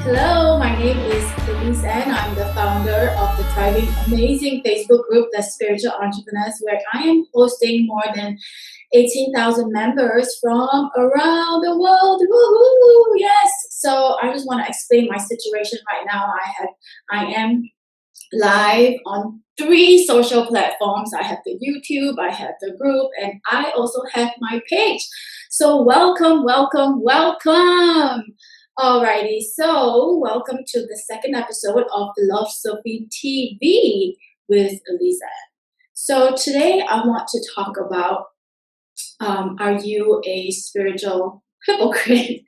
Hello, my name is Elise and I'm the founder of the thriving, amazing Facebook group, The Spiritual Entrepreneurs, where I am hosting more than 18,000 members from around the world. Woohoo! Yes. So I just want to explain my situation right now. I am live on 3 social platforms. I have the YouTube, I have the group, and I also have my page. So welcome, welcome, welcome. Alrighty, so welcome to the second episode of Love Sophie TV with Elisa. So today I want to talk about are you a spiritual hypocrite?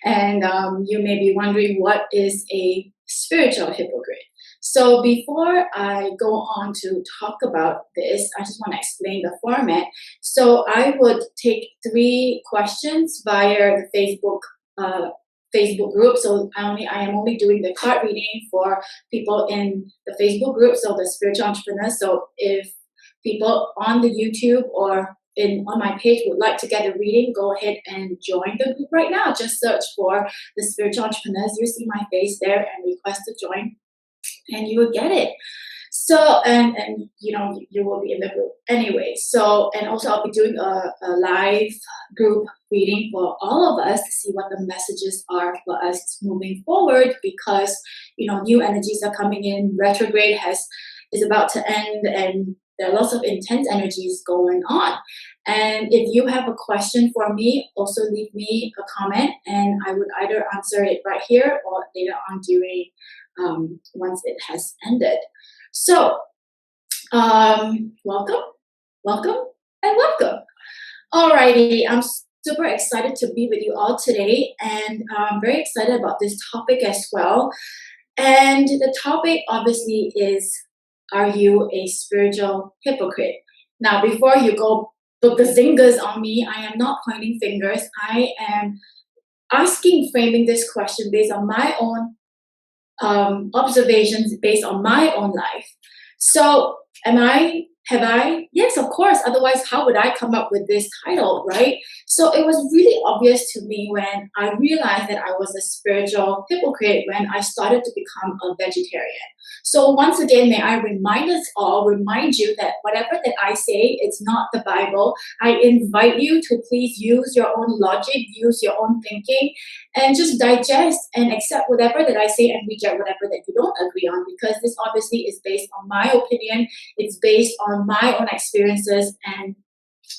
And you may be wondering, what is a spiritual hypocrite? So before I go on to talk about this, I just want to explain the format. So I would take 3 questions via the Facebook group. So I am only doing the card reading for people in the Facebook group, so the Spiritual Entrepreneurs. So if people on the YouTube or on my page would like to get a reading, go ahead and join the group right now. Just search for the Spiritual Entrepreneurs. You see my face there and request to join, and you will get it. So, and you will be in the group anyway. So, and also I'll be doing a live group reading for all of us to see what the messages are for us moving forward, because, new energies are coming in. Retrograde is about to end, and there are lots of intense energies going on. And if you have a question for me, also leave me a comment, and I would either answer it right here or later on during once it has ended. So, welcome, welcome, and welcome. Alrighty, I'm super excited to be with you all today, and I'm very excited about this topic as well. And the topic obviously is, are you a spiritual hypocrite? Now, before you go book the zingers on me, I am not pointing fingers. I am framing this question based on my own observations, based on my own life. So have I? Yes, of course. Otherwise, how would I come up with this title, right? So it was really obvious to me when I realized that I was a spiritual hypocrite when I started to become a vegetarian. So once again, may I remind you that whatever that I say, it's not the Bible. I invite you to please use your own logic, use your own thinking, and just digest and accept whatever that I say and reject whatever that you don't agree on, because this obviously is based on my opinion. It's based on my own experiences, and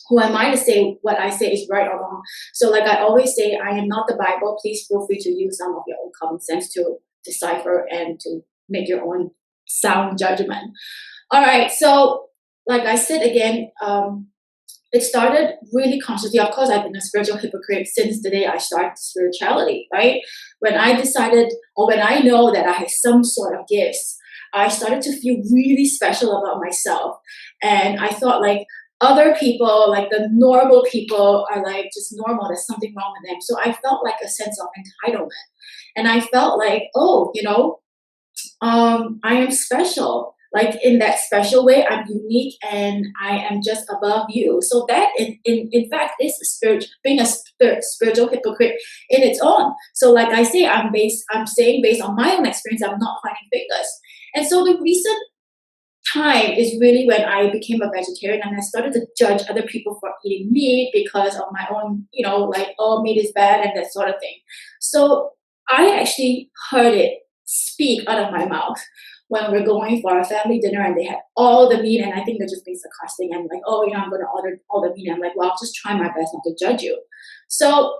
who am I to say what I say is right or wrong? So like I always say, I am not the Bible. Please feel free to use some of your own common sense to decipher and to make your own sound judgment. All right, so like I said again, it started really consciously. Of course, I've been a spiritual hypocrite since the day I started spirituality, right? When I decided, or when I know that I had some sort of gifts, I started to feel really special about myself. And I thought like other people, like the normal people, are like just normal. There's something wrong with them. So I felt like a sense of entitlement. And I felt like, I am special. Like in that special way, I'm unique and I am just above you. So that in fact is being a spiritual hypocrite in its own. So like I say, I'm saying based on my own experience, I'm not pointing fingers. And so the recent time is really when I became a vegetarian and I started to judge other people for eating meat because of my own, meat is bad and that sort of thing. So I actually heard it speak out of my mouth when we're going for a family dinner and they had all the meat, and I think they're just being sarcastic and like, I'm going to order all the meat. And I'm like, well, I'll just try my best not to judge you. So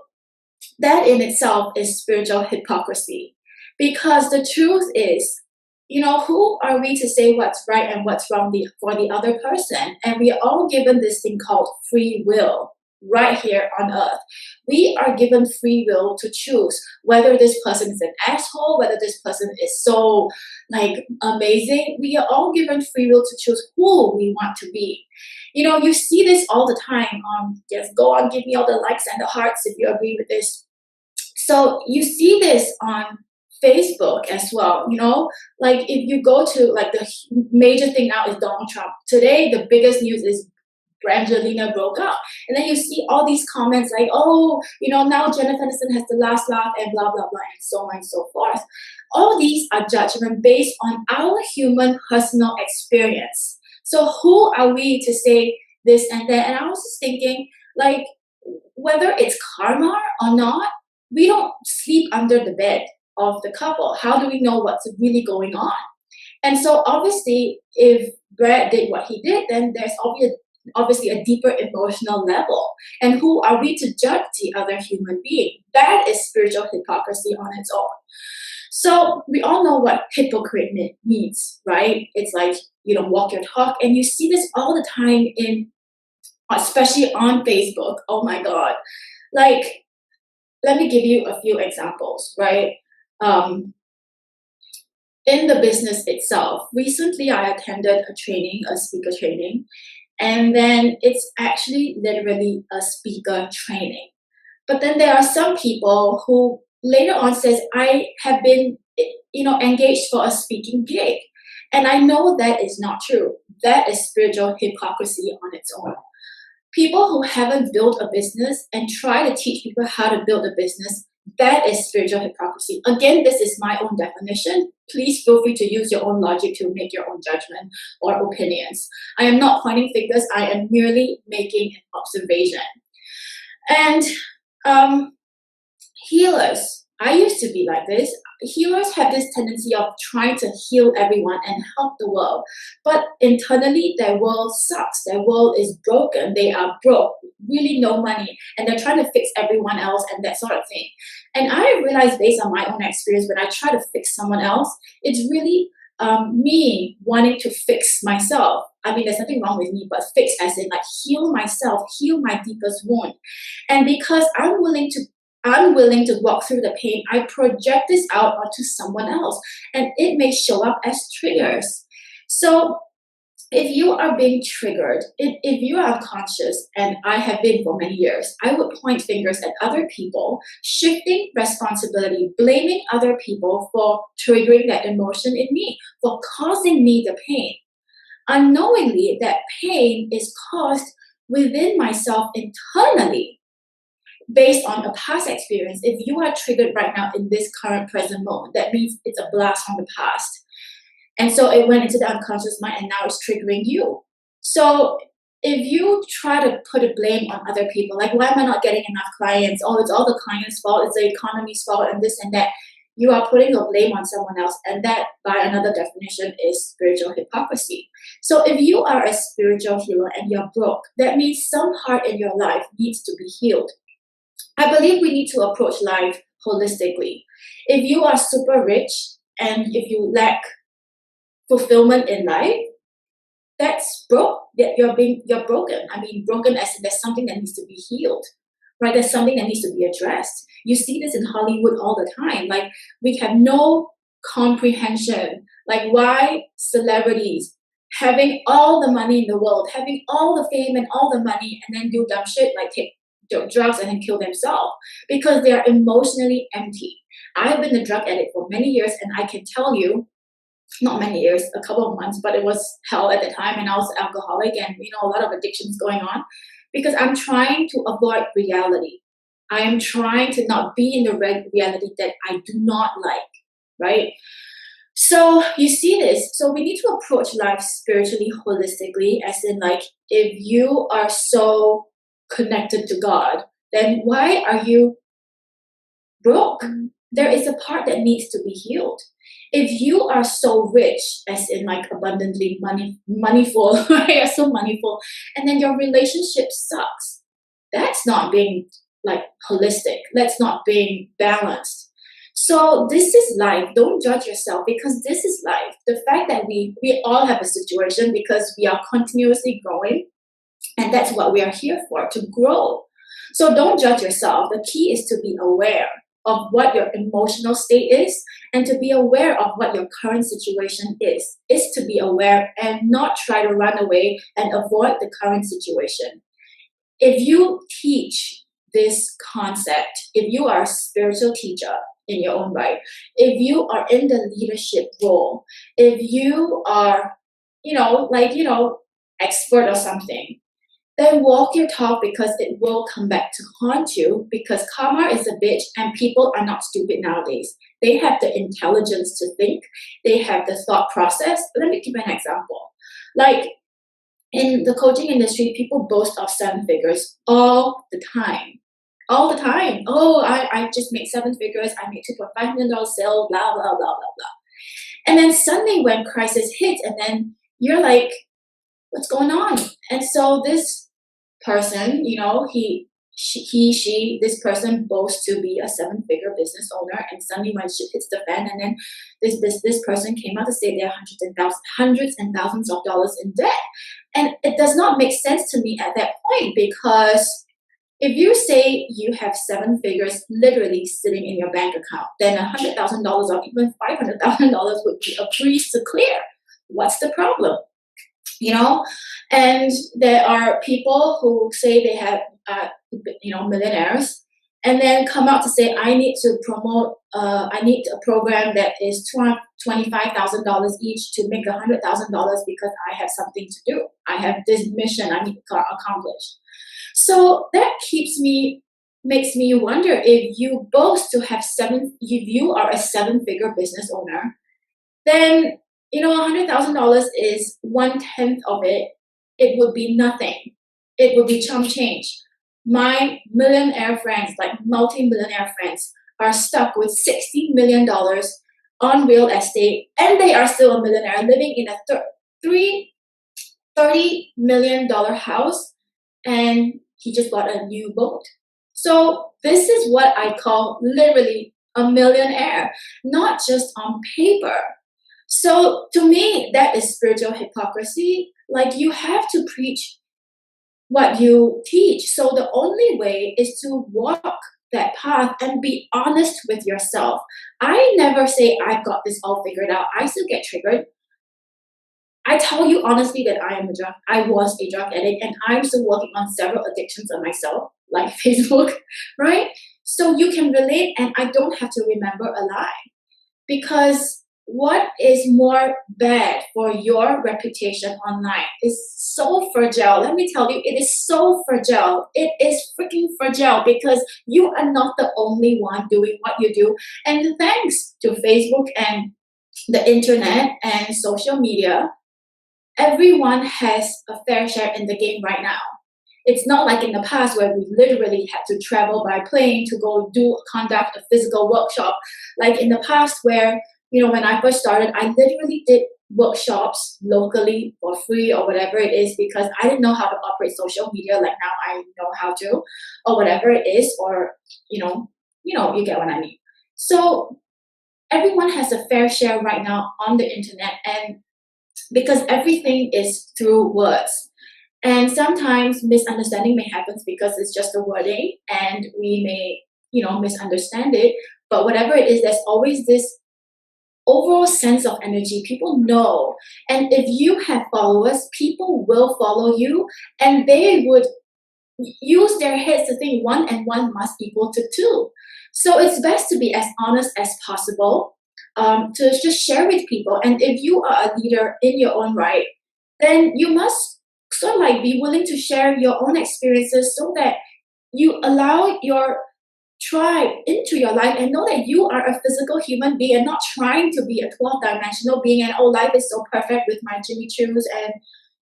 that in itself is spiritual hypocrisy, because the truth is, who are we to say what's right and what's wrong for the other person? And we are all given this thing called free will right here on earth. We are given free will to choose whether this person is an asshole, whether this person is so amazing. We are all given free will to choose who we want to be. You see this all the time. Just go on, give me all the likes and the hearts if you agree with this. So you see this on Facebook as well, if you go to the major thing now is Donald Trump. Today, the biggest news is Brangelina broke up. And then you see all these comments like, oh, now Jennifer Aniston has the last laugh and blah, blah, blah, and so on and so forth. All these are judgment based on our human personal experience. So who are we to say this and that? And I was just thinking, like, whether it's karma or not, we don't sleep under the bed of the couple. How do we know what's really going on? And so obviously, if Brad did what he did, then there's obviously a deeper emotional level. And who are we to judge the other human being? That is spiritual hypocrisy on its own. So we all know what hypocrite means, right? It's like you don't walk your talk, and you see this all the time especially on Facebook. Oh my God. Like, let me give you a few examples, right? In the business itself, recently I attended a speaker training, and then it's actually literally a speaker training. But then there are some people who later on says, I have been, engaged for a speaking gig. And I know that is not true. That is spiritual hypocrisy on its own. People who haven't built a business and try to teach people how to build a business, that is spiritual hypocrisy. Again, this is my own definition. Please feel free to use your own logic to make your own judgment or opinions. I am not pointing fingers. I am merely making an observation. And healers, I used to be like this. Healers have this tendency of trying to heal everyone and help the world. But internally, their world sucks. Their world is broken. They are broke, really no money, and they're trying to fix everyone else and that sort of thing. And I realized based on my own experience, when I try to fix someone else, it's really me wanting to fix myself. I mean, there's nothing wrong with me, but fix as in like heal myself, heal my deepest wound. And because I'm willing to walk through the pain, I project this out onto someone else, and it may show up as triggers. So if you are being triggered, if you are unconscious, and I have been for many years, I would point fingers at other people, shifting responsibility, blaming other people for triggering that emotion in me, for causing me the pain. Unknowingly, that pain is caused within myself internally, based on a past experience. If you are triggered right now in this current present moment, that means it's a blast from the past. And so it went into the unconscious mind, and now it's triggering you. So if you try to put a blame on other people, like, why am I not getting enough clients? Oh, it's all the client's fault. It's the economy's fault, and this and that. You are putting a blame on someone else. And that, by another definition, is spiritual hypocrisy. So if you are a spiritual healer and you're broke, that means some part in your life needs to be healed. I believe we need to approach life holistically. If you are super rich and if you lack fulfillment in life, that's broke. You're broken. I mean, broken as in there's something that needs to be healed, right? There's something that needs to be addressed. You see this in Hollywood all the time. Like, we have no comprehension. Like, why celebrities having all the money in the world, having all the fame and all the money, and then do dumb shit like take drugs and then kill themselves? Because they are emotionally empty. I've been a drug addict for many years, and I can tell you, not many years, a couple of months, but it was hell at the time, and I was alcoholic, and a lot of addictions going on, because I'm trying to avoid reality. I am trying to not be in the reality that I do not like, right? So you see this. So we need to approach life spiritually, holistically, as in, like, if you are so connected to God, then why are you broke? There is a part that needs to be healed. If you are so rich, as in like abundantly moneyful, right? So moneyful, and then your relationship sucks, that's not being like holistic. That's not being balanced. So this is life. Don't judge yourself, because this is life. The fact that we all have a situation because we are continuously growing, and that's what we are here for, to grow. So don't judge yourself. The key is to be aware of what your emotional state is, and to be aware of what your current situation is to be aware and not try to run away and avoid the current situation. If you teach this concept, if you are a spiritual teacher in your own right, if you are in the leadership role, if you are, expert or something, then walk your talk, because it will come back to haunt you, because karma is a bitch and people are not stupid nowadays. They have the intelligence to think. They have the thought process. Let me give you an example. Like in the coaching industry, people boast of 7 figures all the time. All the time. Oh, I just made 7 figures. I made $2.5 million sales, blah, blah, blah, blah, blah. And then suddenly when crisis hits, and then you're like, what's going on? And so this person, this person boasts to be a 7-figure business owner, and suddenly when shit hits the fan, and then this person came out to say they're hundreds and thousands of dollars in debt. And it does not make sense to me at that point, because if you say you have 7 figures literally sitting in your bank account, then $100,000 or even $500,000 would be a breeze to clear. What's the problem? And there are people who say they have, millionaires, and then come out to say, I need to promote, I need a program that is $25,000 each to make $100,000 because I have something to do. I have this mission I need to accomplish. So that makes me wonder, if you boast to have if you are a 7-figure business owner, then $100,000 is 1/10 of it. It would be nothing. It would be chump change. My millionaire friends, like multi-millionaire friends, are stuck with $60 million on real estate, and they are still a millionaire, living in a $30 million house, and he just bought a new boat. So this is what I call literally a millionaire, not just on paper. So to me, that is spiritual hypocrisy. Like, you have to preach what you teach. So the only way is to walk that path and be honest with yourself. I never say I've got this all figured out. I still get triggered. I tell you honestly that I was a drug addict, and I'm still working on several addictions on myself, like Facebook, right? So you can relate, and I don't have to remember a lie, because what is more bad for your reputation online is so fragile. Let me tell you, it is so fragile. It is freaking fragile, because you are not the only one doing what you do. And thanks to Facebook and the internet and social media, everyone has a fair share in the game right now. It's not like in the past where we literally had to travel by plane to go conduct a physical workshop. Like in the past where, when I first started, I literally did workshops locally for free or whatever it is, because I didn't know how to operate social media like now I know how to, or whatever it is, or, you get what I mean. So everyone has a fair share right now on the internet, and because everything is through words. And sometimes misunderstanding may happen because it's just a wording, and we may, misunderstand it. But whatever it is, there's always this overall sense of energy. People know. And if you have followers, people will follow you, and they would use their heads to think 1 and 1 must equal to 2. So it's best to be as honest as possible, to just share with people. And if you are a leader in your own right, then you must sort of like be willing to share your own experiences, so that you allow your tribe into your life and know that you are a physical human being, and not trying to be a 12th-dimensional being, and life is so perfect with my Jimmy Choos and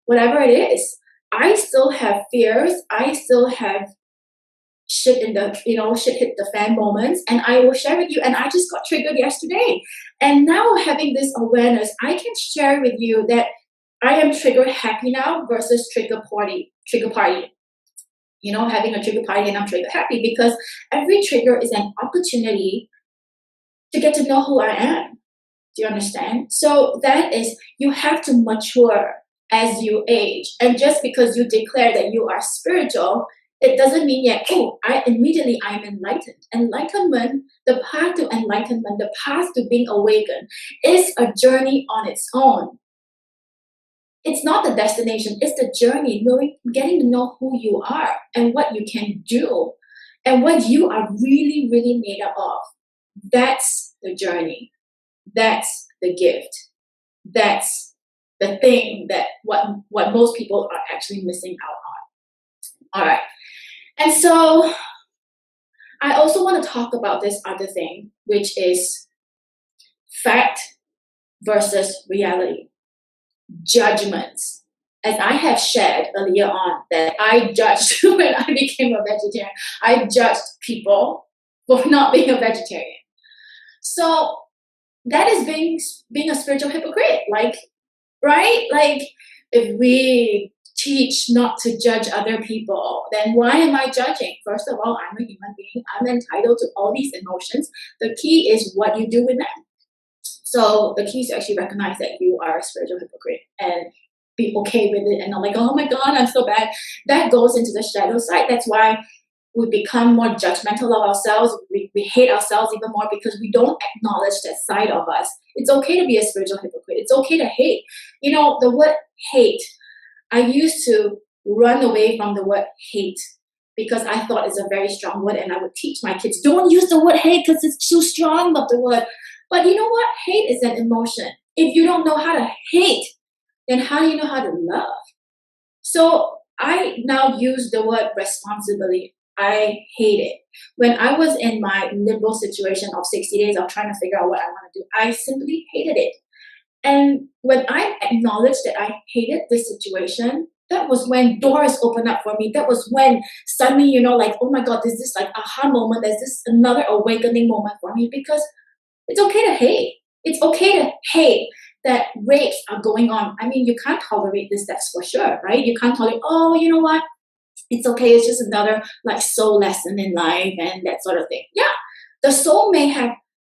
whatever it is. I still have fears. I still have shit hit the fan moments, and I will share with you. And I just got triggered yesterday, and now having this awareness, I can share with you that I am trigger happy now versus trigger party. Having a trigger party and I'm trigger happy, because every trigger is an opportunity to get to know who I am. Do you understand? So that is, you have to mature as you age. And just because you declare that you are spiritual, it doesn't mean yet, I'm enlightened. Enlightenment, the path to enlightenment, the path to being awakened, is a journey on its own. It's not the destination, it's the journey, getting to know who you are and what you can do and what you are really, really made up of. That's the journey. That's the gift. That's the thing that what most people are actually missing out on. All right. And so I also want to talk about this other thing, which is fact versus reality, judgments. As I have shared earlier on, that I judged when I became a vegetarian, I judged people for not being a vegetarian. So that is being a spiritual hypocrite. Like, right? Like, if we teach not to judge other people, then why am I judging? First of all, I'm a human being. I'm entitled to all these emotions. The key is what you do with them. So the key is to actually recognize that you are a spiritual hypocrite and be okay with it and not like, oh my God, I'm so bad. That goes into the shadow side. That's why we become more judgmental of ourselves. We hate ourselves even more because we don't acknowledge that side of us. It's okay to be a spiritual hypocrite. It's okay to hate. You know, the word hate, I used to run away from the word hate because I thought it's a very strong word, and I would teach my kids, don't use the word hate because it's too strong of the word. But you know what? Hate is an emotion. If you don't know how to hate, then how do you know how to love? So I now use the word responsibility. I hate it. When I was in my liberal situation of 60 days of trying to figure out what I want to do, I simply hated it. And when I acknowledged that I hated this situation, that was when doors opened up for me. That was when suddenly, you know, like, oh my God, there's this like aha moment. There's this another awakening moment for me, because it's okay to hate. It's okay to hate that rapes are going on. I mean, you can't tolerate this, that's for sure, right? You can't tolerate, oh, you know what? It's okay. It's just another like soul lesson in life and that sort of thing. Yeah, the soul may have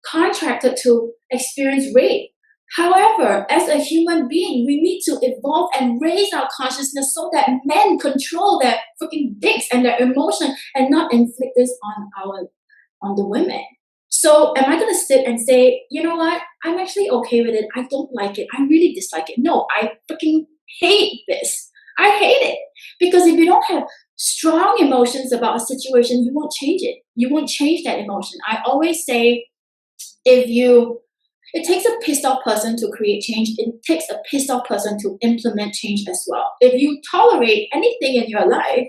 contracted to experience rape. However, as a human being, we need to evolve and raise our consciousness so that men control their freaking dicks and their emotion and not inflict this on the women. So am I going to sit and say, you know what? I'm actually okay with it. I don't like it. I really dislike it. No, I freaking hate this. I hate it. Because if you don't have strong emotions about a situation, you won't change it. You won't change that emotion. I always say, it takes a pissed off person to create change. It takes a pissed off person to implement change as well. If you tolerate anything in your life,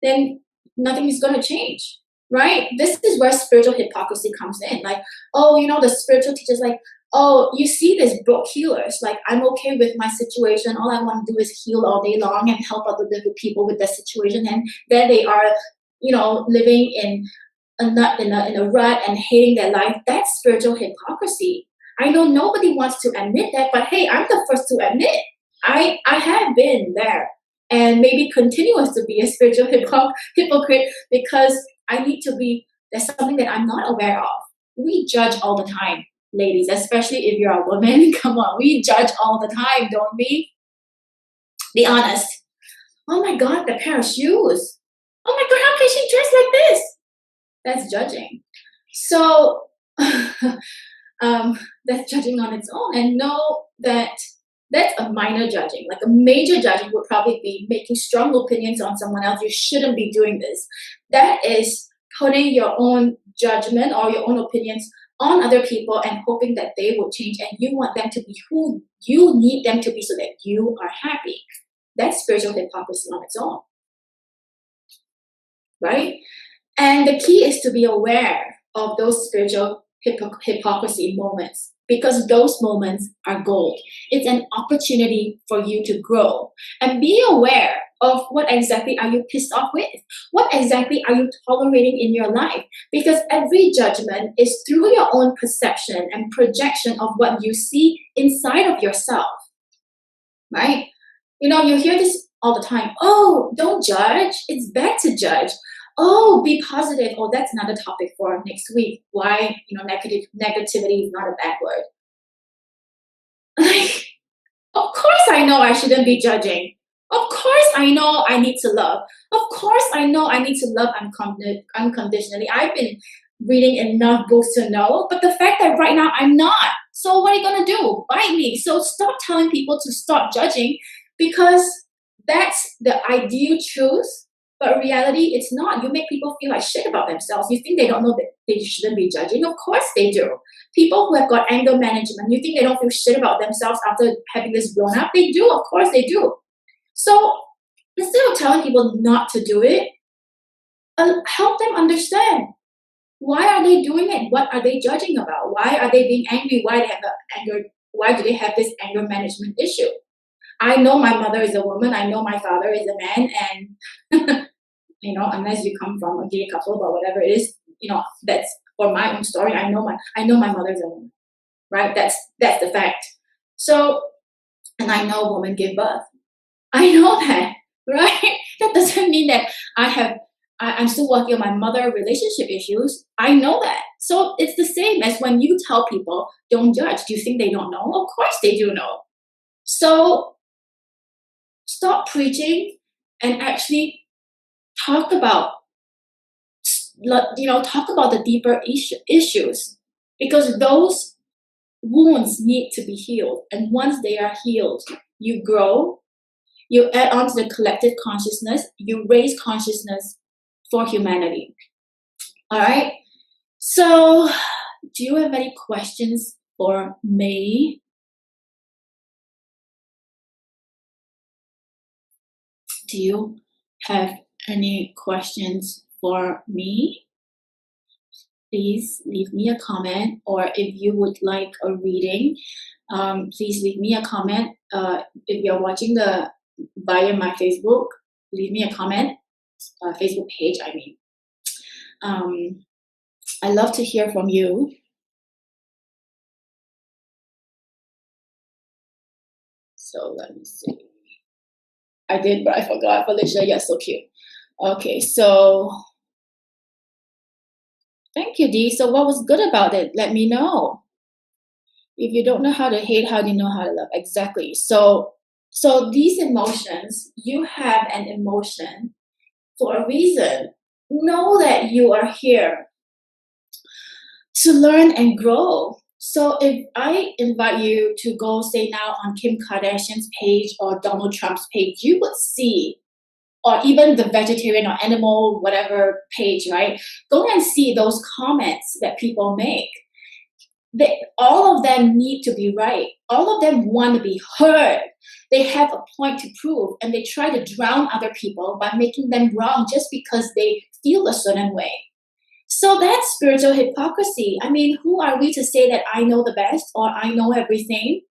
then nothing is going to change, right? This is where spiritual hypocrisy comes in. Like, oh, you know, the spiritual teachers like, oh, you see these broke healers. Like, I'm okay with my situation. All I want to do is heal all day long and help other people with their situation. And there they are, you know, living in a rut and hating their life. That's spiritual hypocrisy. I know nobody wants to admit that, but hey, I'm the first to admit I have been there, and maybe continues to be a spiritual hypocrite because I need to be. There's something that I'm not aware of. We judge all the time, ladies, especially if you're a woman. Come on, we judge all the time, don't we? Be honest. Oh my God, the pair of shoes. Oh my God, how can she dress like this? That's judging. So that's judging on its own. And know that that's a minor judging. Like a major judging would probably be making strong opinions on someone else. You shouldn't be doing this. That is putting your own judgment or your own opinions on other people and hoping that they will change, and you want them to be who you need them to be so that you are happy. That's spiritual hypocrisy on its own, right? And the key is to be aware of those spiritual hypocrisy moments, because those moments are gold. It's an opportunity for you to grow, and be aware of what exactly are you pissed off with? What exactly are you tolerating in your life? Because every judgment is through your own perception and projection of what you see inside of yourself, right? You know, you hear this all the time. Oh, don't judge. It's bad to judge. Oh, be positive. Oh, that's another topic for next week. Why, you know, negativity is not a bad word. Like, of course I know I shouldn't be judging. Of course I know I need to love. Of course I know I need to love unconditionally. I've been reading enough books to know, but the fact that right now I'm not. So what are you going to do? Bite me. So stop telling people to stop judging, because that's the ideal truth. But in reality, it's not. You make people feel like shit about themselves. You think they don't know that they shouldn't be judging. Of course they do. People who have got anger management, you think they don't feel shit about themselves after having this blown up? They do. Of course they do. So instead of telling people not to do it, help them understand. Why are they doing it? What are they judging about? Why are they being angry? Why do they have this anger management issue? I know my mother is a woman. I know my father is a man, and unless you come from a gay couple or whatever it is, that's for my own story. I know my mother is a woman, right? That's the fact. So, and I know women give birth. I know that, right? That doesn't mean that I'm still working on my mother relationship issues. I know that. So it's the same as when you tell people, don't judge. Do you think they don't know? Of course they do know. So stop preaching and actually talk about the deeper issues, because those wounds need to be healed. And once they are healed, you grow, you add on to the collective consciousness, you raise consciousness for humanity. All right. So, do you have any questions for me? Do you have any questions for me? Please leave me a comment, or if you would like a reading, please leave me a comment. If you're watching via my Facebook, leave me a comment. Facebook page, I mean. I love to hear from you. So let me see. I did, but I forgot. Felicia, yes, so cute. Okay, so thank you, Dee. So what was good about it? Let me know. If you don't know how to hate, how do you know how to love? Exactly. So these emotions, you have an emotion for a reason. Know that you are here to learn and grow. So if I invite you to go, say now, on Kim Kardashian's page or Donald Trump's page, you would see, or even the vegetarian or animal, whatever page, right? Go and see those comments that people make. All of them need to be right. All of them want to be heard. They have a point to prove, and they try to drown other people by making them wrong just because they feel a certain way. So that's spiritual hypocrisy. I mean, who are we to say that I know the best or I know everything?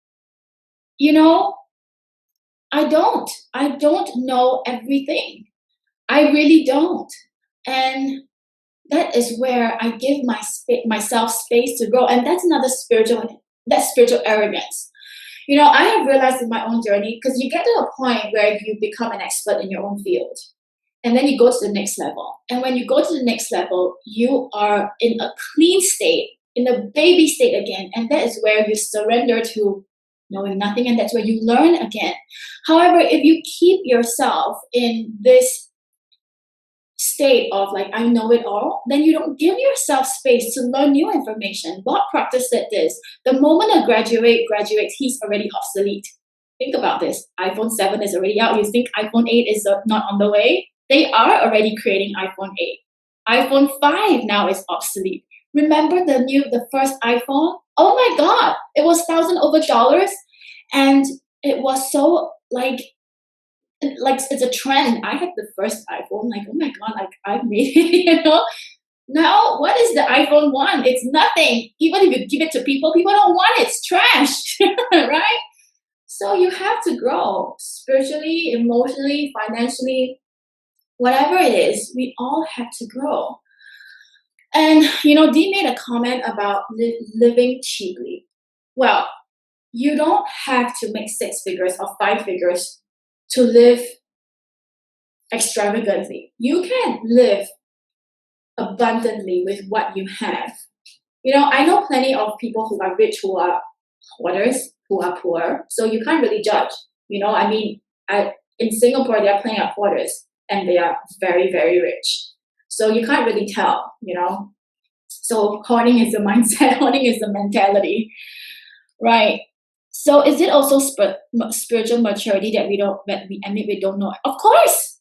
I don't know everything. I really don't. And that is where I give myself space to grow. And that's spiritual arrogance. I have realized in my own journey, because you get to a point where you become an expert in your own field. And then you go to the next level. And when you go to the next level, you are in a clean state, in a baby state again. And that is where you surrender to knowing nothing. And that's where you learn again. However, if you keep yourself in this state of like, I know it all, then you don't give yourself space to learn new information. Bob Proctor said this: the moment a graduate graduates, he's already obsolete. Think about this. iPhone 7 is already out. You think iPhone 8 is not on the way? They are already creating iPhone 8. iPhone 5 now is obsolete. Remember the first iPhone? Oh my God, it was $1,000 over, and it was so like it's a trend. I had the first iPhone, like, oh my God, like I've made it, Now, what is the iPhone 1? It's nothing. Even if you give it to people don't want it. It's trash, right? So you have to grow spiritually, emotionally, financially, whatever it is. We all have to grow. And, Dee made a comment about living cheaply. Well, you don't have to make 6 figures or 5 figures to live extravagantly. You can live abundantly with what you have. I know plenty of people who are rich who are hoarders, who are poor. So you can't really judge. In Singapore, there are plenty of hoarders, and they are very, very rich. So you can't really tell, So hoarding is the mindset, hoarding is the mentality, right? So is it also spiritual maturity that we admit we don't know? Of course,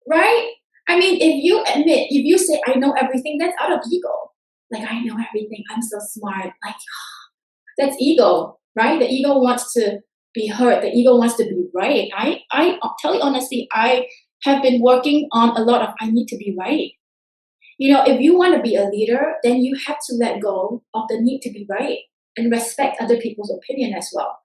right? I mean, if you say, I know everything, that's out of ego. Like, I know everything, I'm so smart. Like, that's ego, right? The ego wants to be heard. The ego wants to be right. I tell you honestly, I have been working on a lot of I need to be right. If you want to be a leader, then you have to let go of the need to be right and respect other people's opinion as well.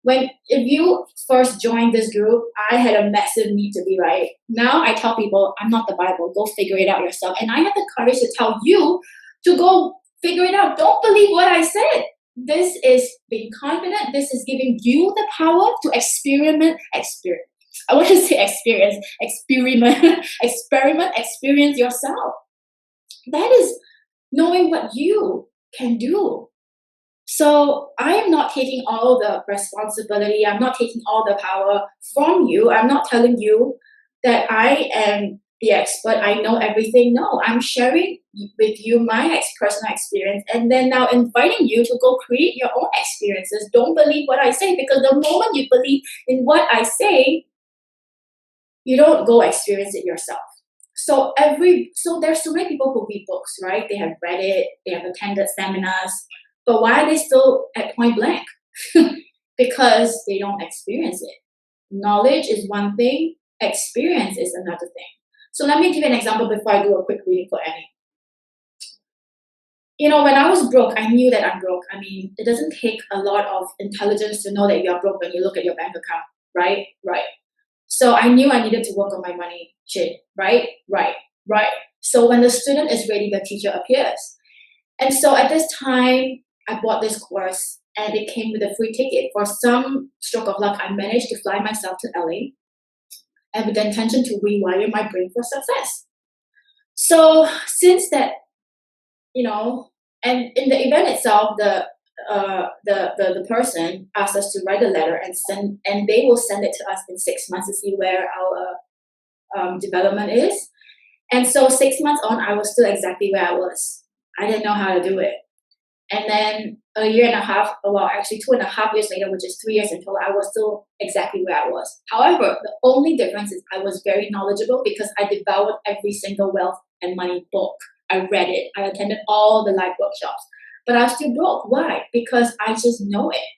If you first joined this group, I had a massive need to be right. Now I tell people, I'm not the Bible. Go figure it out yourself. And I have the courage to tell you to go figure it out. Don't believe what I said. This is being confident. This is giving you the power to experiment. I want to say experience. Experiment. Experience yourself. That is knowing what you can do. So I am not taking all the responsibility. I'm not taking all the power from you. I'm not telling you that I am the expert. I know everything. No, I'm sharing with you my personal experience and then now inviting you to go create your own experiences. Don't believe what I say, because the moment you believe in what I say, you don't go experience it yourself. So there's so many people who read books, right? They have read it, they have attended seminars, but why are they still at point blank? Because they don't experience it. Knowledge is one thing, experience is another thing. So let me give you an example before I do a quick reading for Annie. When I was broke, I knew that I'm broke. I mean, it doesn't take a lot of intelligence to know that you're broke when you look at your bank account, right? Right. So I knew I needed to work on my money shit, right? So when the student is ready, the teacher appears. And so at this time, I bought this course and it came with a free ticket. For some stroke of luck, I managed to fly myself to LA and with the intention to rewire my brain for success. So since that, and in the event itself, the person asked us to write a letter and they will send it to us in 6 months to see where our development is. And so 6 months on, I was still exactly where I was. I didn't know how to do it. And then a year and a half, well, actually 2.5 years later, which is 3 years in total, I was still exactly where I was. However, the only difference is I was very knowledgeable because I devoured every single wealth and money book. I read it. I attended all the live workshops. But I was still broke. Why? Because I just know it.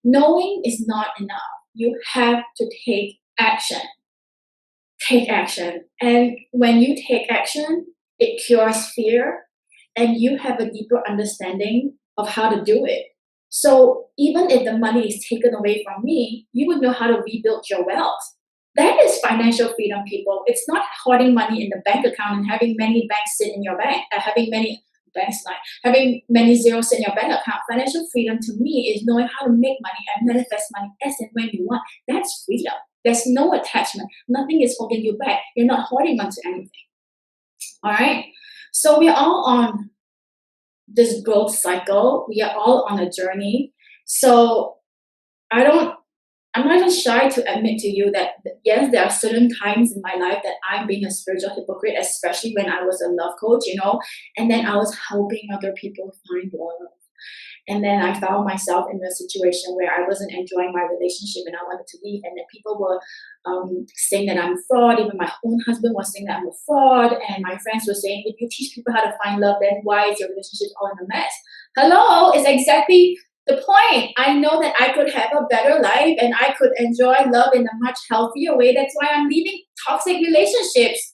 Knowing is not enough. You have to take action. Take action. And when you take action, it cures fear and you have a deeper understanding of how to do it. So even if the money is taken away from me, you would know how to rebuild your wealth. That is financial freedom, people. It's not hoarding money in the bank account and having many banks sit in your bank, having many zeros in your bank account. Financial freedom to me is knowing how to make money and manifest money as and when you want. That's freedom. There's no attachment. Nothing is holding you back. You're not holding on to anything. All right? So we're all on this growth cycle. We are all on a journey. So I'm not even shy to admit to you that yes, there are certain times in my life that I'm being a spiritual hypocrite, especially when I was a love coach, and then I was helping other people find love. And then I found myself in a situation where I wasn't enjoying my relationship and I wanted to leave. And then people were saying that I'm a fraud. Even my own husband was saying that I'm a fraud. And my friends were saying, if you teach people how to find love, then why is your relationship all in a mess? Hello, it's exactly the point. I know that I could have a better life and I could enjoy love in a much healthier way. That's why I'm leaving toxic relationships.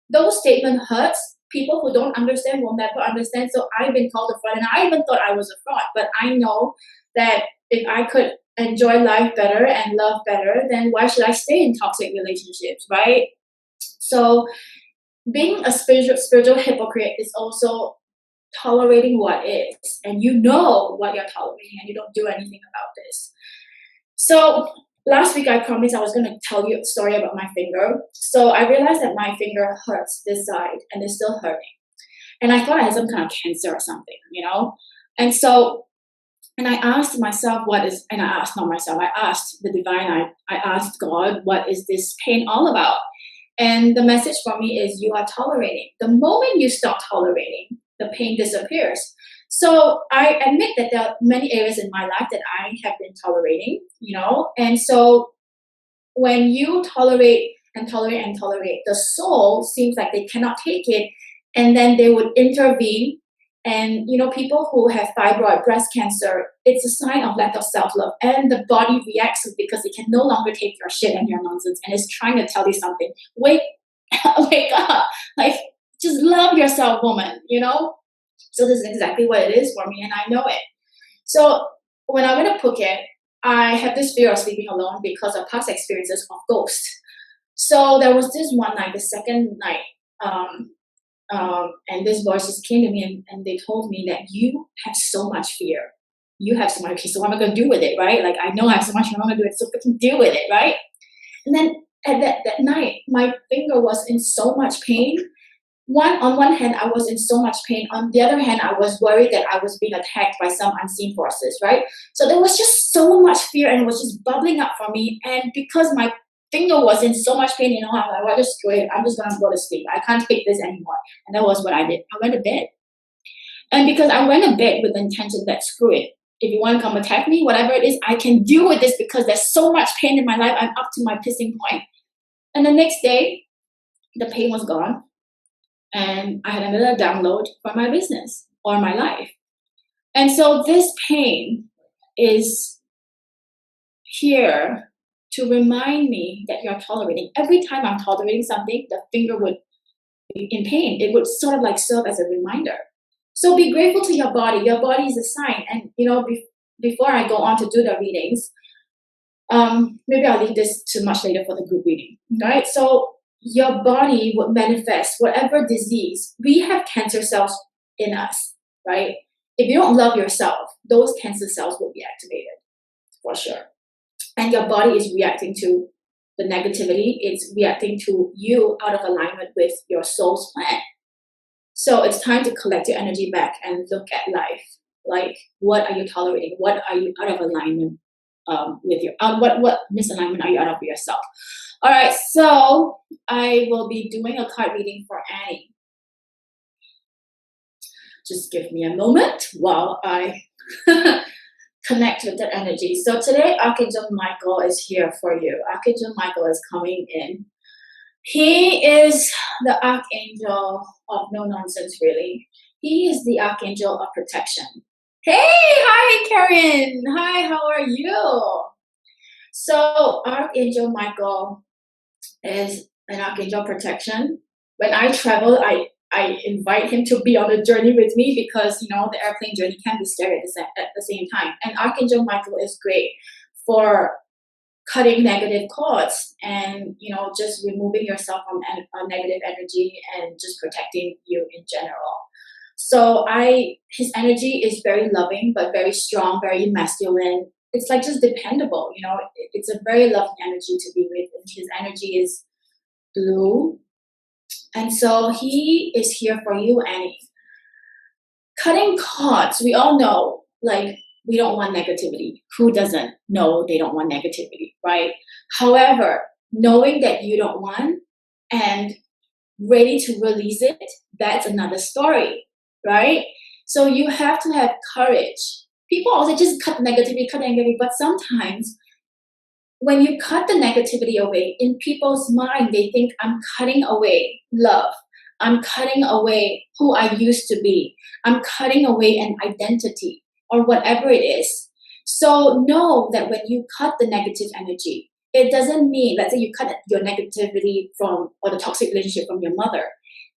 Those statements hurts. People who don't understand will never understand. So I've been called a fraud and I even thought I was a fraud. But I know that if I could enjoy life better and love better, then why should I stay in toxic relationships, right? So being a spiritual hypocrite is also tolerating what is, and you know what you're tolerating and you don't do anything about this. So last week I promised I was going to tell you a story about my finger. So I realized that my finger hurts this side and it's still hurting. And I thought I had some kind of cancer or something, And I asked myself I asked the divine, I asked God, what is this pain all about? And the message for me is you are tolerating. The moment you stop tolerating, the pain disappears. So I admit that there are many areas in my life that I have been tolerating, And so when you tolerate and tolerate and tolerate, the soul seems like they cannot take it. And then they would intervene And people who have fibroid, breast cancer, it's a sign of lack of self-love, and the body reacts because it can no longer take your shit and your nonsense, and it's trying to tell you something. Wake up, like, just love yourself, woman. So this is exactly what it is for me, and I know it. So when I went to Phuket, I had this fear of sleeping alone because of past experiences of ghosts. So there was this one night, the second night, and this voice just came to me, and they told me that you have so much fear. You have so much, okay, so what am I going to do with it, right? Like, I know I have so much fear, I'm going to do it, so freaking deal with it, right? And then at that night, my finger was in so much pain. On one hand, I was in so much pain. On the other hand, I was worried that I was being attacked by some unseen forces, right? So there was just so much fear, and it was just bubbling up for me. And because my finger was in so much pain, I'm like, well, just screw it. I'm just going to go to sleep. I can't take this anymore. And that was what I did. I went to bed. And because I went to bed with the intention that screw it. If you want to come attack me, whatever it is, I can deal with this because there's so much pain in my life. I'm up to my pissing point. And the next day, the pain was gone. And I had another download for my business or my life. And so this pain is here to remind me that you're tolerating. Every time I'm tolerating something, the finger would be in pain. It would sort of like serve as a reminder. So be grateful to your body. Your body is a sign. And, before I go on to do the readings, maybe I'll leave this to much later for the group reading, right? So your body would manifest whatever disease. We have cancer cells in us, right? If you don't love yourself, those cancer cells will be activated for sure. And your body is reacting to the negativity. It's reacting to you out of alignment with your soul's plan. So it's time to collect your energy back and look at life. Like, what are you tolerating? What are you out of alignment with your, what misalignment are you out of yourself? All right, so I will be doing a card reading for Annie. Just give me a moment while I connect with the energy. So today, Archangel Michael is here for you. Archangel Michael is coming in. He is the Archangel of no nonsense, really. He is the Archangel of protection. Hey, hi, Karen. Hi, how are you? So Archangel Michael is an Archangel of protection. When I travel, I invite him to be on a journey with me because, the airplane journey can be scary at the same time. And Archangel Michael is great for cutting negative cords and, just removing yourself from negative energy and just protecting you in general. So his energy is very loving, but very strong, very masculine. It's like just dependable, it's a very loving energy to be with. And his energy is blue. And so he is here for you, Annie. Cutting cords, we all know, like, we don't want negativity. Who doesn't know they don't want negativity, right? However, knowing that you don't want and ready to release it, that's another story, right? So you have to have courage. People also just cut negativity, but sometimes when you cut the negativity away, in people's mind, they think, I'm cutting away love. I'm cutting away who I used to be. I'm cutting away an identity or whatever it is. So know that when you cut the negative energy, it doesn't mean, let's say you cut your negativity or the toxic relationship from your mother.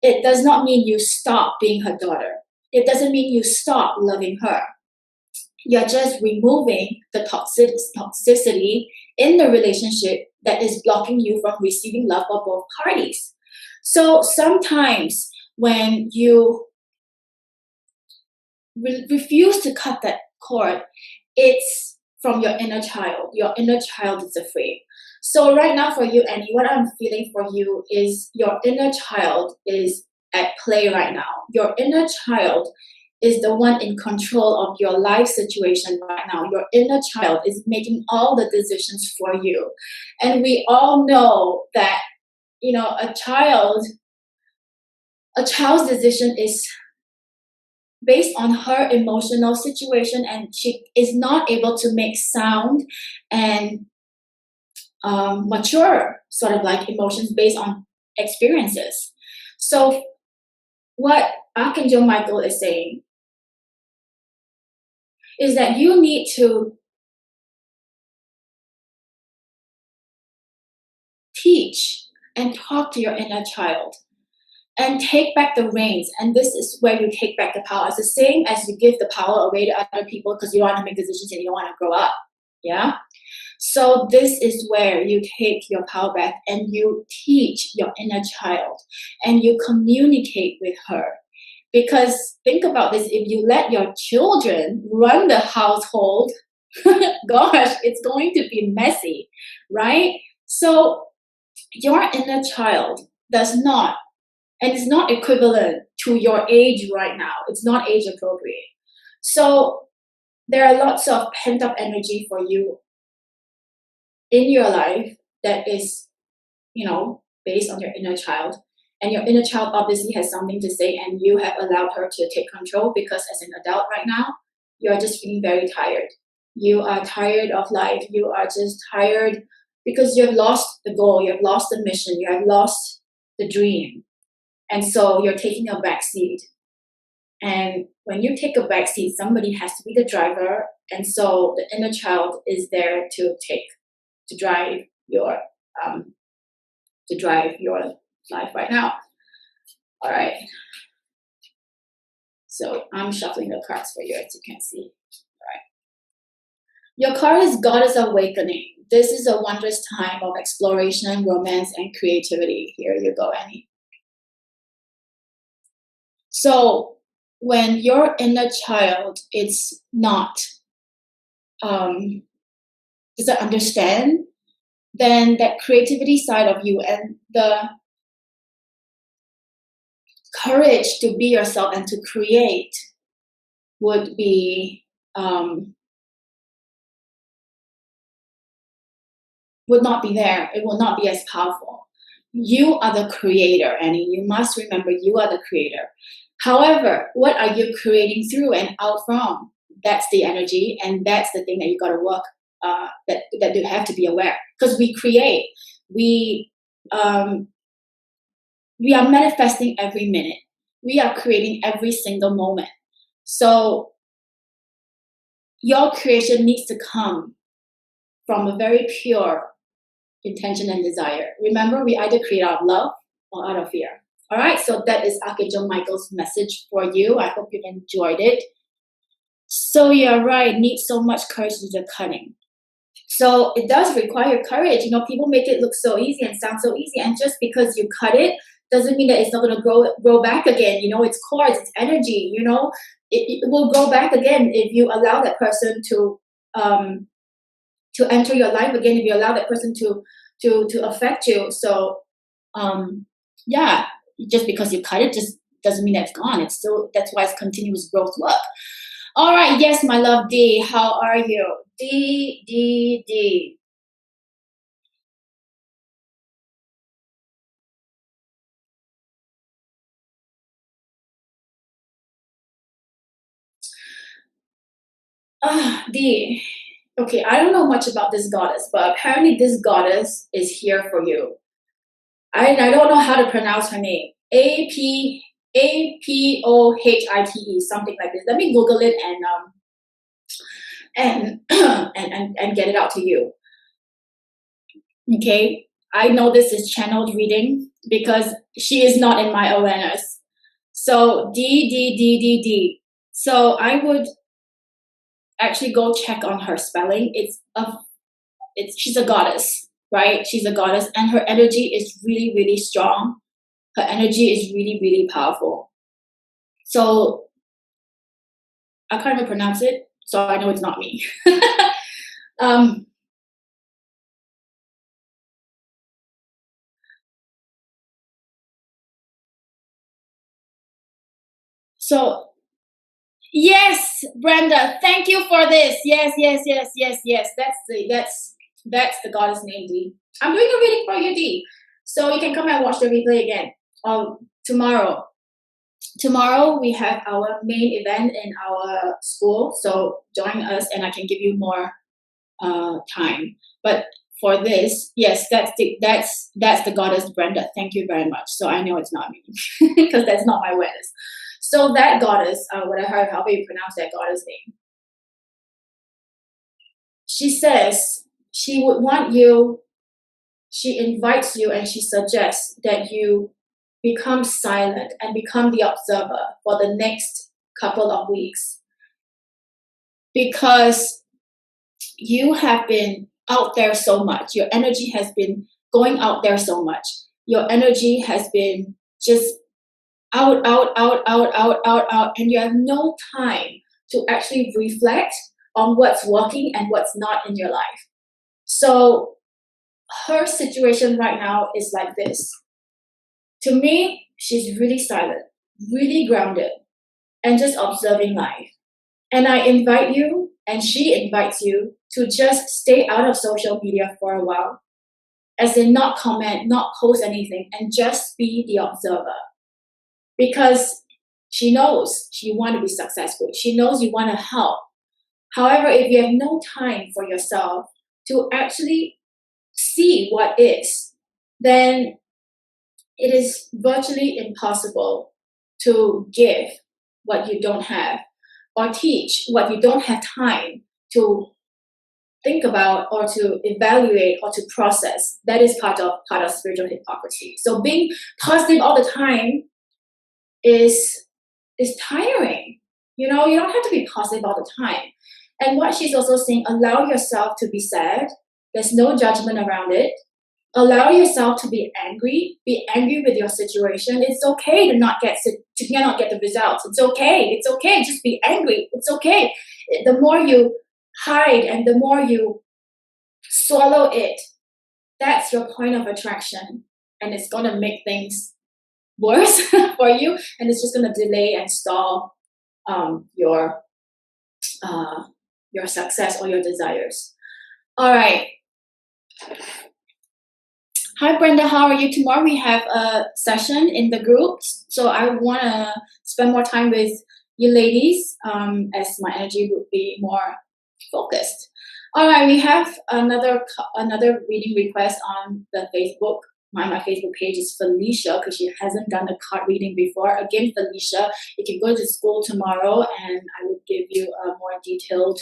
It does not mean you stop being her daughter. It doesn't mean you stop loving her. You're just removing the toxicity in the relationship that is blocking you from receiving love for both parties. So sometimes when you refuse to cut that cord, it's from your inner child. Your inner child is afraid. So right now for you, Annie, what I'm feeling for you is your inner child is at play right now. Your inner child is the one in control of your life situation right now. Your inner child is making all the decisions for you. And we all know that, a child's decision is based on her emotional situation, and she is not able to make sound and mature sort of like emotions based on experiences. So what Archangel Michael is saying, is that you need to teach and talk to your inner child and take back the reins. And this is where you take back the power. It's the same as you give the power away to other people because you want to make decisions and you don't want to grow up. Yeah. So this is where you take your power back and you teach your inner child and you communicate with her. Because think about this, if you let your children run the household, gosh, it's going to be messy, right? So your inner child does not, and it's not equivalent to your age right now. It's not age appropriate. So there are lots of pent up energy for you in your life that is, based on your inner child. And your inner child obviously has something to say, and you have allowed her to take control because as an adult right now, you are just feeling very tired. You are tired of life. You are just tired because you have lost the goal. You have lost the mission. You have lost the dream. And so you're taking a back seat. And when you take a back seat, somebody has to be the driver. And so the inner child is there to drive your life right now. All right. So I'm shuffling the cards for you, as you can see. All right. Your card is Goddess Awakening. This is a wondrous time of exploration, romance, and creativity. Here you go, Annie. So when your inner child is not doesn't understand, then that creativity side of you and the courage to be yourself and to create would be would not be there. It will not be as powerful. You are the creator, Annie. You must remember you are the creator. However, what are you creating through and out from? That's the energy, and that's the thing that you got to work. That you have to be aware, because we create. We are manifesting every minute. We are creating every single moment. So your creation needs to come from a very pure intention and desire. Remember, we either create out of love or out of fear. All right, so that is Archangel Michael's message for you. I hope you enjoyed it. So you're right, need so much courage to do the cutting. So it does require courage. People make it look so easy and sound so easy. And just because you cut it doesn't mean that it's not going to grow back again. It's cords, it's energy. It will grow back again if you allow that person to enter your life again. If you allow that person to affect you. So yeah, just because you cut it just doesn't mean that it's gone. It's still, that's why it's continuous growth work. All right, yes, my love D, how are you? D. D. Okay, I don't know much about this goddess, but apparently this goddess is here for you. I don't know how to pronounce her name. Apohite, something like this. Let me Google it and get it out to you. Okay, I know this is channeled reading because she is not in my awareness. So D. So I would actually go check on her spelling. She's a goddess, right? She's a goddess, and her energy is really, really strong. Her energy is really, really powerful. So I can't even pronounce it, so I know it's not me. So yes, Brenda, thank you for this. Yes. That's the goddess name, D. I'm doing a reading for you, D. So you can come and watch the replay again. Tomorrow. Tomorrow we have our main event in our school. So join us and I can give you more time. But for this, yes, that's the goddess Brenda. Thank you very much. So I know it's not me because that's not my awareness. So that goddess, however you pronounce that goddess name, she says she would want you, she invites you and she suggests that you become silent and become the observer for the next couple of weeks, because you have been out there so much. Your energy has been going out there so much. Your energy has been just out, and you have no time to actually reflect on what's working and what's not in your life. So her situation right now is like this. To me, she's really silent, really grounded, and just observing life. And I invite you, and she invites you, to just stay out of social media for a while. As in, not comment, not post anything, and just be the observer. Because she knows you want to be successful. She knows you want to help. However, if you have no time for yourself to actually see what is, then it is virtually impossible to give what you don't have, or teach what you don't have time to think about or to evaluate or to process. That is part of spiritual hypocrisy. So being positive all the time is tiring. You don't have to be positive all the time. And what she's also saying, allow yourself to be sad. There's no judgment around it. Allow yourself to be angry. Be angry with your situation. It's okay to not get the results. It's okay. It's okay. Just be angry. It's okay. The more you hide and the more you swallow it, that's your point of attraction, and it's gonna make things worse for you, and it's just gonna delay and stall your success or your desires. All right. Hi Brenda, how are you? Tomorrow we have a session in the group, so I want to spend more time with you ladies, as my energy would be more focused. All right, we have another reading request on the Facebook. My Facebook page is Felicia, because she hasn't done a card reading before. Again, Felicia, you can go to school tomorrow and I will give you a more detailed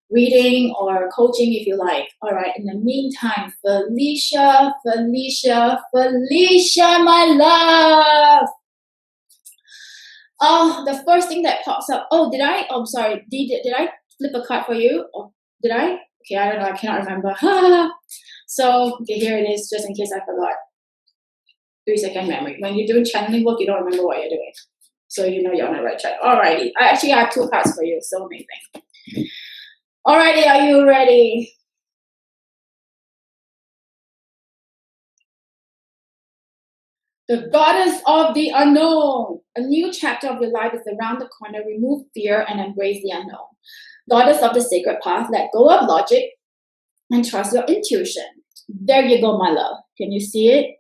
reading or coaching if you like. All right, in the meantime, Felicia, my love. Oh, the first thing that pops up. Oh, did I? Oh, I'm sorry. Did I flip a card for you? Or did I? Okay, I don't know. I cannot remember. So, okay, here it is, just in case I forgot. 3-second memory. When you're doing channeling work, you don't remember what you're doing. So you know you're on the right track. Alrighty. I actually have 2 cards for you. So amazing. Alrighty, are you ready? The goddess of the unknown. A new chapter of your life is around the corner. Remove fear and embrace the unknown. Goddess of the sacred path, let go of logic and trust your intuition. There you go, my love. Can you see it?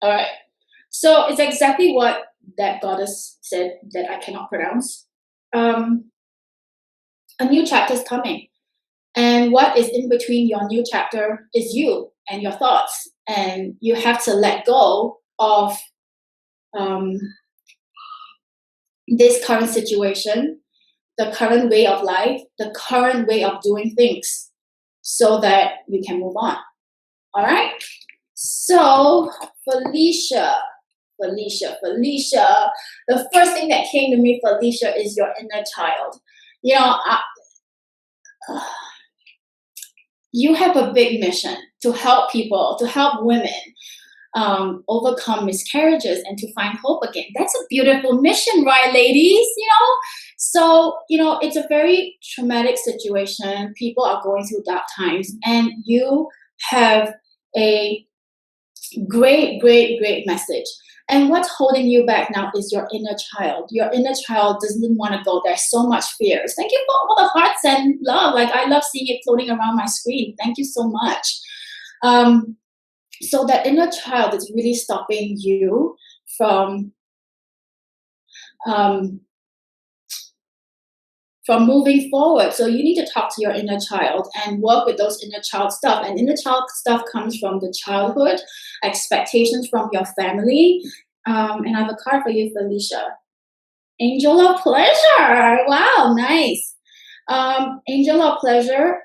All right. So it's exactly what that goddess said that I cannot pronounce. A new chapter is coming. And what is in between your new chapter is you and your thoughts. And you have to let go of this current situation, the current way of life, the current way of doing things, so that you can move on. All right? So, Felicia. The first thing that came to me, Felicia, is your inner child. You have a big mission to help people, to help women overcome miscarriages and to find hope again. That's a beautiful mission, right, ladies? So, it's a very traumatic situation. People are going through dark times, and you have a great message. And what's holding you back now is your inner child. Your inner child doesn't want to go. There's so much fears. Thank you for all the hearts and love. Like, I love seeing it floating around my screen. Thank you so much. So that inner child is really stopping you from moving forward. So you need to talk to your inner child and work with those inner child stuff. And inner child stuff comes from the childhood, expectations from your family, And I have a card for you, Felicia. Angel of pleasure. Wow, nice. Angel of pleasure.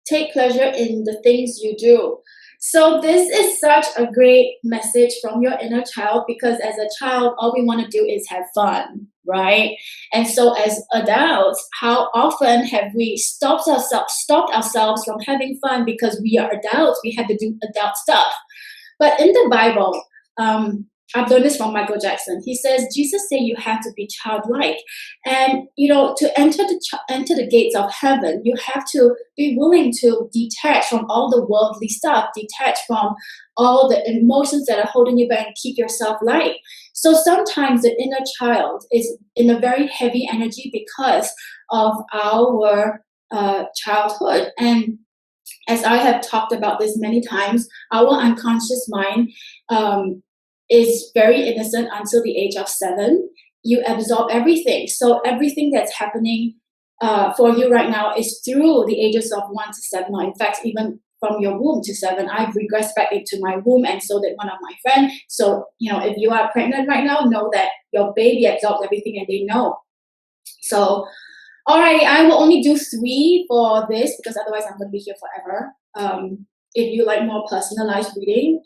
Take pleasure in the things you do. So this is such a great message from your inner child, because as a child, all we want to do is have fun, right? And so as adults, how often have we stopped ourselves from having fun because we are adults, we have to do adult stuff. But in the Bible, I've learned this from Michael Jackson. He says, Jesus said you have to be childlike. And, to enter the gates of heaven, you have to be willing to detach from all the worldly stuff, detach from all the emotions that are holding you back, and keep yourself light. So sometimes the inner child is in a very heavy energy because of our childhood. And as I have talked about this many times, our unconscious mind is very innocent until the age of 7. You absorb everything. So everything that's happening for you right now is through the ages of 1 to 7, or in fact, even from your womb to 7. I've regressed back into my womb, and so did one of my friends. So, if you are pregnant right now, know that your baby absorbs everything, and they know. So, alrighty, I will only do 3 for this, because otherwise I'm going to be here forever. If you like more personalized reading,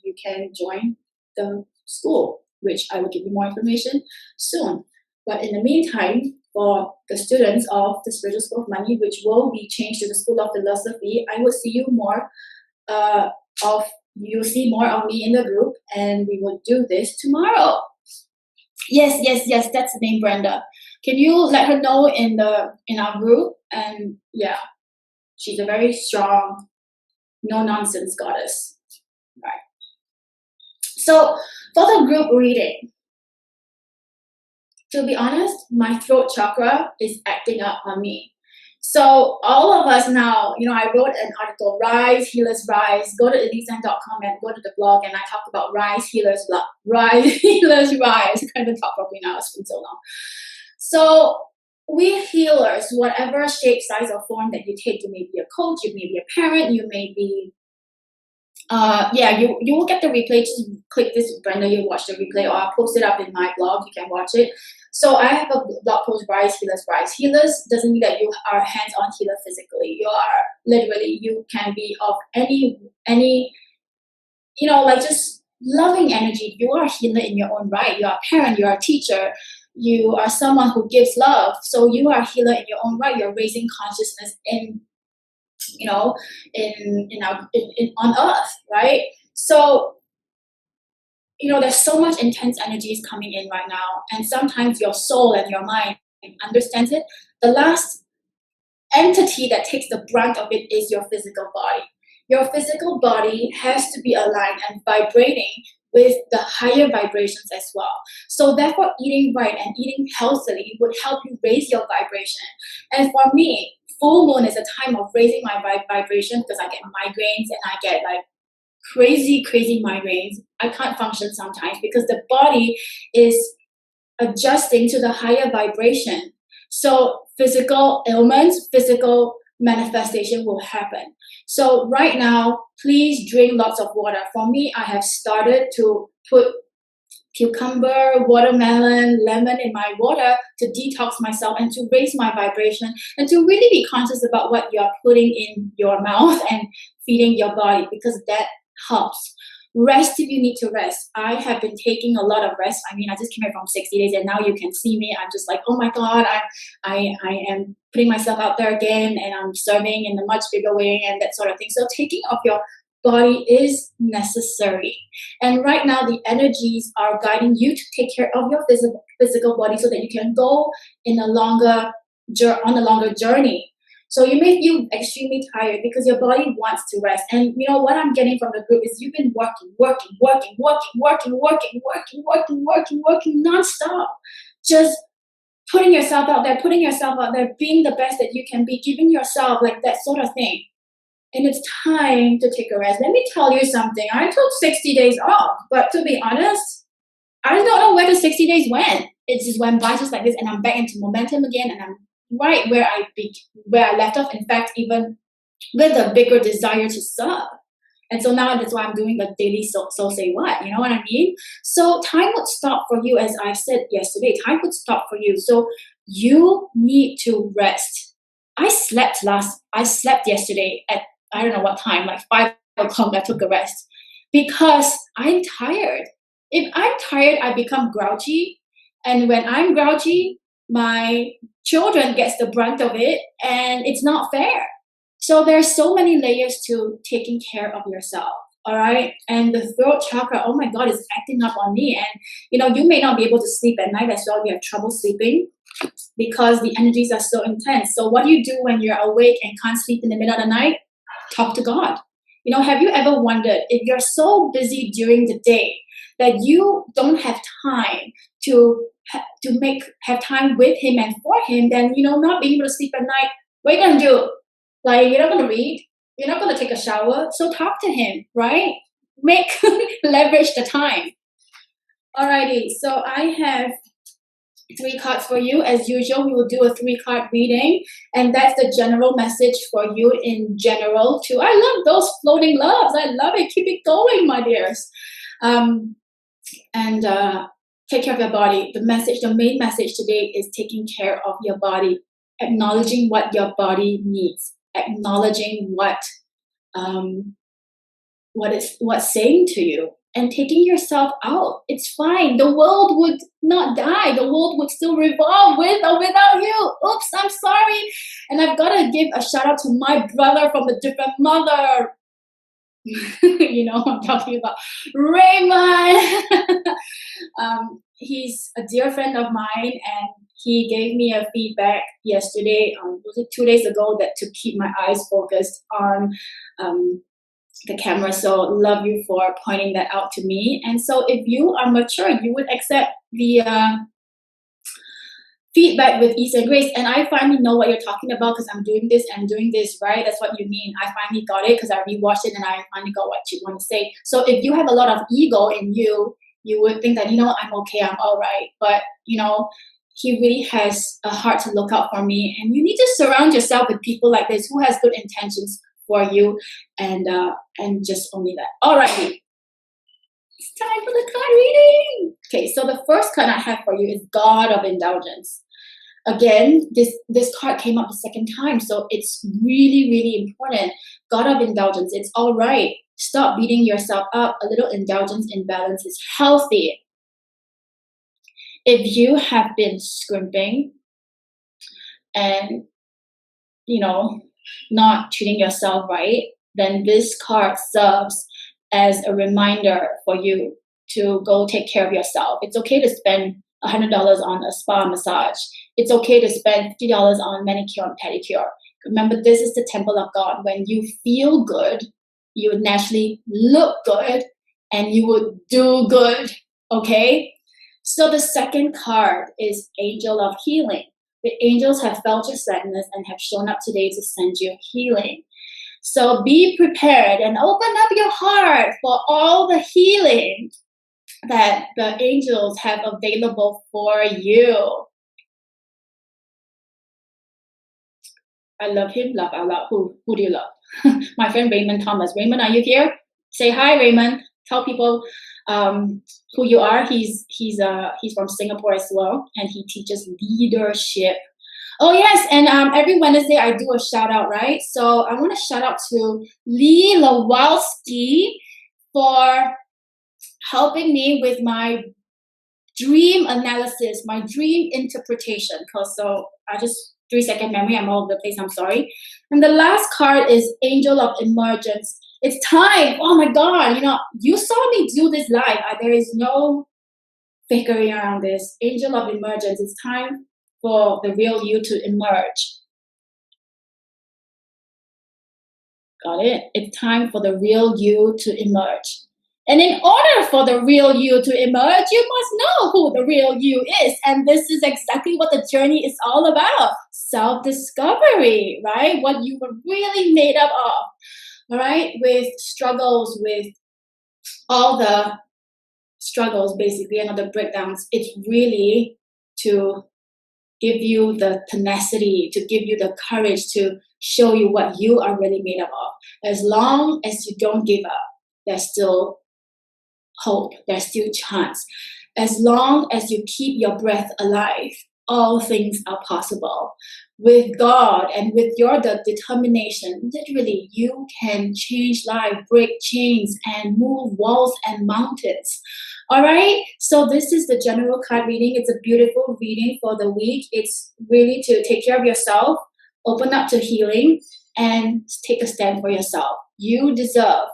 you can join the school, which I will give you more information soon. But in the meantime, for the students of the Spiritual School of Money, which will be changed to the School of Philosophy, I will see you more you'll see more of me in the group, and we will do this tomorrow. Yes, that's the name, Brenda. Can you let her know in our group? And yeah, she's a very strong, no nonsense goddess. Right. So for the group reading, to be honest, my throat chakra is acting up on me. So all of us now, I wrote an article, Rise, Healers, Rise. Go to elisan.com and go to the blog, and I talk about Rise, Healers, Rise, Healers, Rise. I can't even talk properly now. It's been so long. So we healers, whatever shape, size, or form that you take, you may be a coach, you may be a parent, you may be you will get the replay. Just click this, Brenda, you'll watch the replay, or I'll post it up in my blog. You can watch it. So I have a blog post, Rise, Healers, Rise. Healers doesn't mean that you are hands-on healer physically. You are literally, you can be of any just loving energy. You are a healer in your own right. You are a parent, you are a teacher, you are someone who gives love. So you are a healer in your own right. You're raising consciousness on earth, right? So there's so much intense energies coming in right now, and sometimes your soul and your mind understands it. The last entity that takes the brunt of it is your physical body. Your physical body has to be aligned and vibrating with the higher vibrations as well. So therefore, eating right and eating healthily would help you raise your vibration. And for me, full moon is a time of raising my vibration, because I get migraines, and I get like crazy migraines. I can't function sometimes because the body is adjusting to the higher vibration. So physical ailments, physical manifestation will happen. So right now, please drink lots of water. For me, I have started to put cucumber, watermelon, lemon in my water to detox myself and to raise my vibration, and to really be conscious about what you are putting in your mouth and feeding your body, because that helps. Rest if you need to rest. I have been taking a lot of rest. I just came here from 60 days, and now you can see me. I'm just like, oh my God, I am putting myself out there again, and I'm serving in a much bigger way, and that sort of thing. So taking off your body is necessary. And right now, the energies are guiding you to take care of your physical body, so that you can go on a longer journey. So you may feel extremely tired because your body wants to rest. And what I'm getting from the group is you've been working nonstop. Just putting yourself out there, being the best that you can be, giving yourself like that sort of thing. And it's time to take a rest. Let me tell you something. I took 60 days off, but to be honest, I don't know where the 60 days went. It just went by just like this, and I'm back into momentum again, and I'm right where I left off. In fact, even with a bigger desire to serve. And so now that's why I'm doing the daily so say what, you know what I mean? So time would stop for you, as I said yesterday, time would stop for you. So you need to rest. I slept yesterday at, I don't know what time, like 5 o'clock. I took a rest because I'm tired. If I'm tired, I become grouchy. And when I'm grouchy, my children gets the brunt of it, and it's not fair. So there's so many layers to taking care of yourself. All right. And the throat chakra, oh my God, is acting up on me. And you may not be able to sleep at night as well. You have trouble sleeping because the energies are so intense. So what do you do when you're awake and can't sleep in the middle of the night? Talk to God. Have you ever wondered, if you're so busy during the day that you don't have time to have time with him and for him, then not being able to sleep at night, what are you gonna do? Like, you're not gonna read, you're not gonna take a shower. So talk to him, right? Leverage the time. Alrighty, so I have 3 cards for you. As usual, we will do a 3-card reading, and that's the general message for you in general too. I love those floating loves. I love it. Keep it going, my dears. And take care of your body. The main message today is taking care of your body, acknowledging what your body needs, acknowledging what's saying to you, and taking yourself out. It's fine. The world would not die. The world would still revolve with or without you. Oops, I'm sorry. And I've got to give a shout out to my brother from a different mother. I'm talking about Raymond. He's a dear friend of mine, and he gave me a feedback yesterday, was it 2 days ago, that to keep my eyes focused on the camera. So love you for pointing that out to me. And so if you are mature, you would accept the feedback with ease and grace. And I finally know what you're talking about, because I'm doing this and doing this, right? That's what you mean. I finally got it because I rewatched it and I finally got what you want to say. So if you have a lot of ego in you, you would think that, I'm okay, I'm all right. But, he really has a heart to look out for me. And you need to surround yourself with people like this who has good intentions for you, and just only that. Alrighty, it's time for the card reading. Okay, so the first card I have for you is God of Indulgence. Again, this card came up the second time, so it's really, really important. God of Indulgence. It's all right. Stop beating yourself up. A little indulgence in balance is healthy. If you have been scrimping and not treating yourself right, then this card serves as a reminder for you to go take care of yourself. It's okay to spend $100 on a spa massage. It's okay to spend $50 on manicure and pedicure. Remember, this is the temple of God. When you feel good, you would naturally look good and you would do good. Okay? So the second card is Angel of Healing. The angels have felt your sadness and have shown up today to send you healing. So be prepared and open up your heart for all the healing that the angels have available for you. I love him, love out loud. Who do you love? My friend Raymond Thomas. Raymond, are you here? Say hi, Raymond. Tell people who you are. He's from Singapore as well, and he teaches leadership. Oh yes, and every Wednesday I do a shout out, right? So I want to shout out to Lee Lawalski for helping me with my dream analysis, my dream interpretation. So I just 3-second memory, I'm all over the place, I'm sorry. And the last card is Angel of Emergence. It's time. Oh my God, you saw me do this live. There is no figuring around this. Angel of Emergence. It's time for the real you to emerge. Got it? It's time for the real you to emerge. And in order for the real you to emerge, you must know who the real you is. And this is exactly what the journey is all about. Self-discovery, right? What you were really made up of. All right? With struggles, with all the struggles, basically, and all the breakdowns. It's really to give you the tenacity, to give you the courage to show you what you are really made up of. As long as you don't give up, there's still hope, there's still chance. As long as you keep your breath alive, all things are possible. With God and with your determination, literally, you can change life, break chains, and move walls and mountains. All right, so this is the general card reading. It's a beautiful reading for the week. It's really to take care of yourself, open up to healing, and take a stand for yourself. You deserve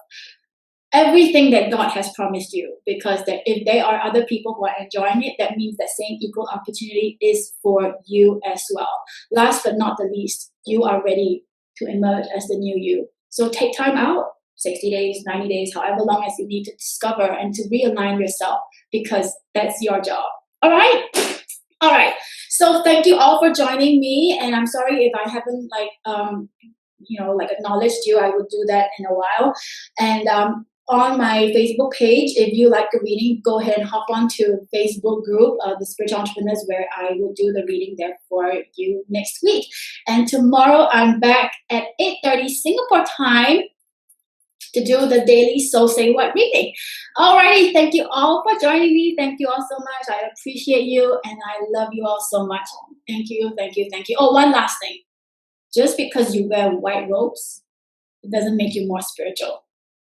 everything that God has promised you, because if there are other people who are enjoying it, that means that same equal opportunity is for you as well. Last but not the least, you are ready to emerge as the new you. So take time out, 60 days, 90 days, however long as you need to discover and to realign yourself, because that's your job. All right? All right. So thank you all for joining me, and I'm sorry if I haven't acknowledged you. I will do that in a while. And on my Facebook page, if you like the reading, go ahead and hop on to Facebook group, the Spiritual Entrepreneurs, where I will do the reading there for you next week. And tomorrow I'm back at 8:30 Singapore time to do the daily Soul Say What reading. Alrighty, thank you all for joining me. Thank you all so much. I appreciate you, and I love you all so much. Thank you, thank you, thank you. Oh, one last thing. Just because you wear white robes, it doesn't make you more spiritual.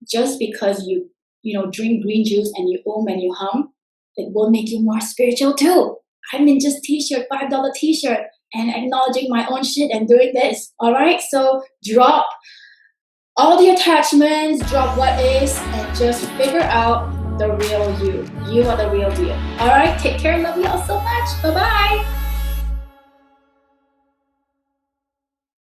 Just because you drink green juice and you and you hum, it will make you more spiritual too. I'm in just t-shirt, $5 t-shirt, and acknowledging my own shit and doing this. All right, so drop all the attachments, drop what is, and just figure out the real you. You are the real deal. All right, take care. Love you all so much. Bye-bye.